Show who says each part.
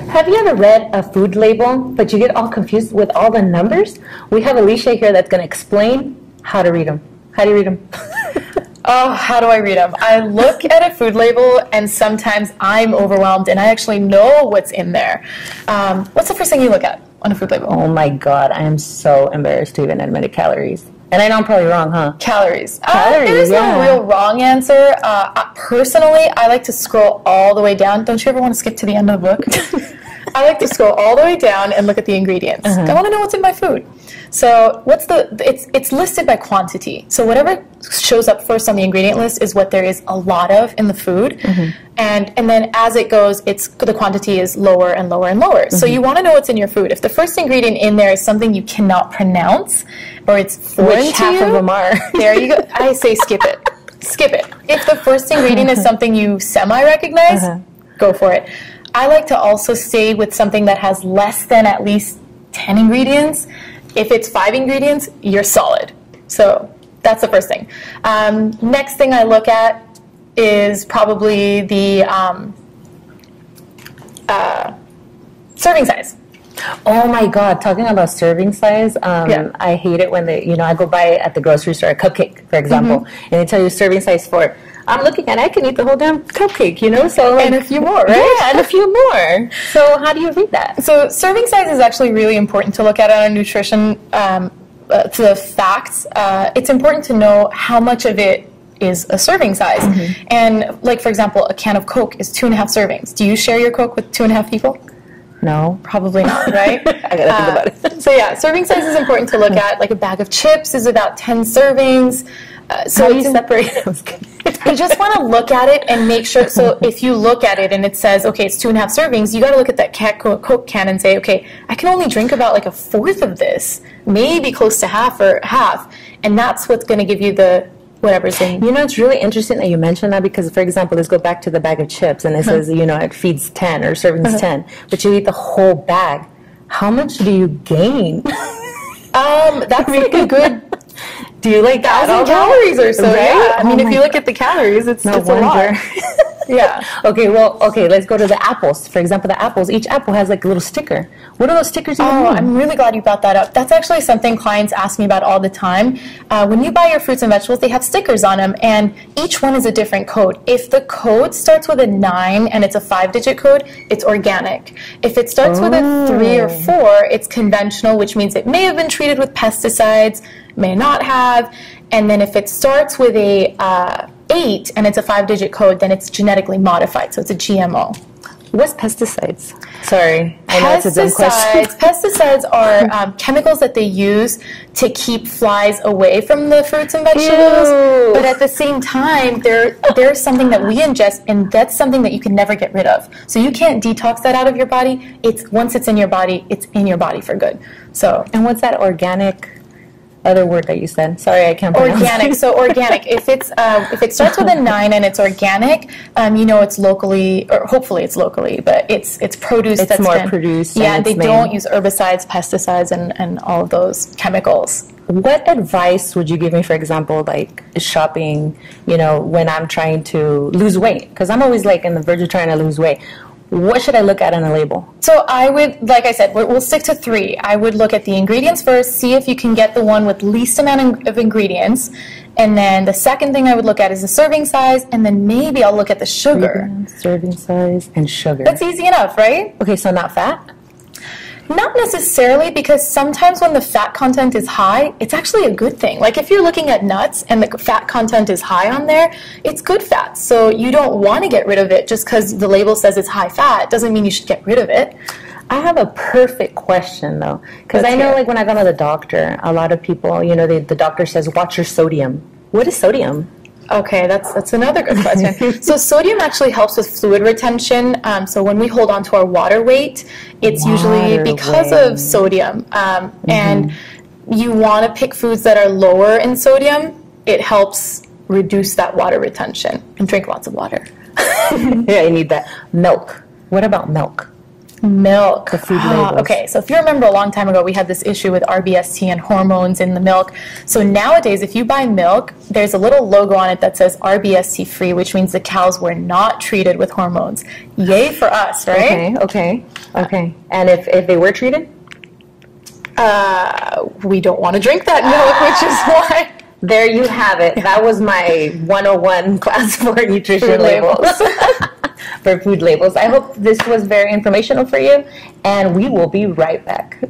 Speaker 1: Have you ever read a food label, but you get all confused with all the numbers? We have Alicia here that's going to explain how to read them. How do you read them?
Speaker 2: Oh, how do I read them? I look at a food label, and sometimes I'm overwhelmed, and I actually know what's in there. What's the first thing you look at on a food label?
Speaker 1: Oh my God, I am so embarrassed to even admit it. Calories. And I know I'm probably wrong, huh?
Speaker 2: Calories.
Speaker 1: Calories,
Speaker 2: there's no real wrong answer. Personally, I like to scroll all the way down. Don't you ever want to skip to the end of the book? I like to scroll all the way down and look at the ingredients. I want to know what's in my food. So it's listed by quantity. So whatever shows up first on the ingredient list is what there is a lot of in the food. And then as it goes, the quantity is lower and lower and lower. So you want to know what's in your food. If the first ingredient in there is something you cannot pronounce, or it's foreign to
Speaker 1: half
Speaker 2: you,
Speaker 1: of them are.
Speaker 2: there you go. I say skip it. Skip it. If the first ingredient is something you semi-recognize, go for it. I like to also stay with something that has less than at least 10 ingredients. If it's 5 ingredients, you're solid. So that's the first thing. Next thing I look at is probably the serving size.
Speaker 1: Oh my God, talking about serving size, I hate it when I go buy at the grocery store a cupcake, for example, and they tell you serving size for it. I'm looking at it, I can eat the whole damn cupcake, so
Speaker 2: and a few more, right?
Speaker 1: Yeah, and a few more. So how do you read that?
Speaker 2: So serving size is actually really important to look at on a nutrition, to the facts. It's important to know how much of it is a serving size. And like, for example, a can of Coke is 2.5 servings. Do you share your Coke with 2.5 people?
Speaker 1: No.
Speaker 2: Probably not, right?
Speaker 1: I gotta think about it.
Speaker 2: So yeah, serving size is important to look at. Like a bag of chips is about 10 servings. So
Speaker 1: how do you separate it?
Speaker 2: You just want to look at it and make sure. So if you look at it and it says, okay, it's 2.5 servings, you got to look at that Coke can and say, okay, I can only drink about like 1/4 of this, maybe close to half, and that's what's going to give you the whatever's in.
Speaker 1: It's really interesting that you mentioned that because, for example, let's go back to the bag of chips and it says, it feeds 10 or servings 10, but you eat the whole bag. How much do you gain?
Speaker 2: That's like a good.
Speaker 1: Do you like
Speaker 2: 1,000 calories or so?
Speaker 1: Right?
Speaker 2: Yeah. I mean, if you look at the calories, it's a lot. Yeah.
Speaker 1: Okay, let's go to the apples. For example, the apples, each apple has like a little sticker. What are those stickers even mean?
Speaker 2: I'm really glad you brought that up. That's actually something clients ask me about all the time. When you buy your fruits and vegetables, they have stickers on them, and each one is a different code. If the code starts with a 9 and it's a 5-digit code, it's organic. If it starts with a 3 or 4, it's conventional, which means it may have been treated with pesticides, may not have. And then if it starts with a 8 and it's a 5-digit code, then it's genetically modified, so it's a GMO.
Speaker 1: What's pesticides? Sorry, I know it's a dumb question.
Speaker 2: Pesticides are chemicals that they use to keep flies away from the fruits and vegetables.
Speaker 1: Ew.
Speaker 2: But at the same time, they're something that we ingest, and that's something that you can never get rid of. So you can't detox that out of your body. Once it's in your body, it's in your body for good. So,
Speaker 1: and what's that organic? Other word that you said. Sorry, I can't pronounce
Speaker 2: organic. So organic. If it starts with a 9 and it's organic, it's locally, or hopefully it's locally, but it's produce.
Speaker 1: It's more produced.
Speaker 2: Yeah, they don't use herbicides, pesticides, and all of those chemicals.
Speaker 1: What advice would you give me, for example, like shopping, when I'm trying to lose weight? Because I'm always like in the verge of trying to lose weight. What should I look at on a label?
Speaker 2: So I would, like I said, we'll stick to 3. I would look at the ingredients first, see if you can get the one with least amount of ingredients. And then the second thing I would look at is the serving size, and then maybe I'll look at the sugar.
Speaker 1: Serving size and sugar.
Speaker 2: That's easy enough, right?
Speaker 1: Okay, so not fat?
Speaker 2: Not necessarily, because sometimes when the fat content is high, it's actually a good thing. Like if you're looking at nuts and the fat content is high on there, it's good fat. So you don't want to get rid of it just because the label says it's high fat. Doesn't mean you should get rid of it.
Speaker 1: I have a perfect question though, because I know like when I go to the doctor, a lot of people, the doctor says, watch your sodium. What is sodium?
Speaker 2: Okay, that's another good question. So sodium actually helps with fluid retention. So when we hold on to our water weight, it's usually because of sodium. And you want to pick foods that are lower in sodium. It helps reduce that water retention. And drink lots of water.
Speaker 1: Yeah, you need that. Milk. What about milk?
Speaker 2: Milk.
Speaker 1: The food labels.
Speaker 2: Okay, so if you remember a long time ago, we had this issue with RBST and hormones in the milk. So nowadays, if you buy milk, there's a little logo on it that says RBST free, which means the cows were not treated with hormones. Yay for us, right?
Speaker 1: Okay. Okay. And if they were treated?
Speaker 2: We don't want to drink that milk, which is why.
Speaker 1: There you have it. That was my 101 class for nutrition
Speaker 2: Food
Speaker 1: labels. For food labels. I hope this was very informational for you, and we will be right back.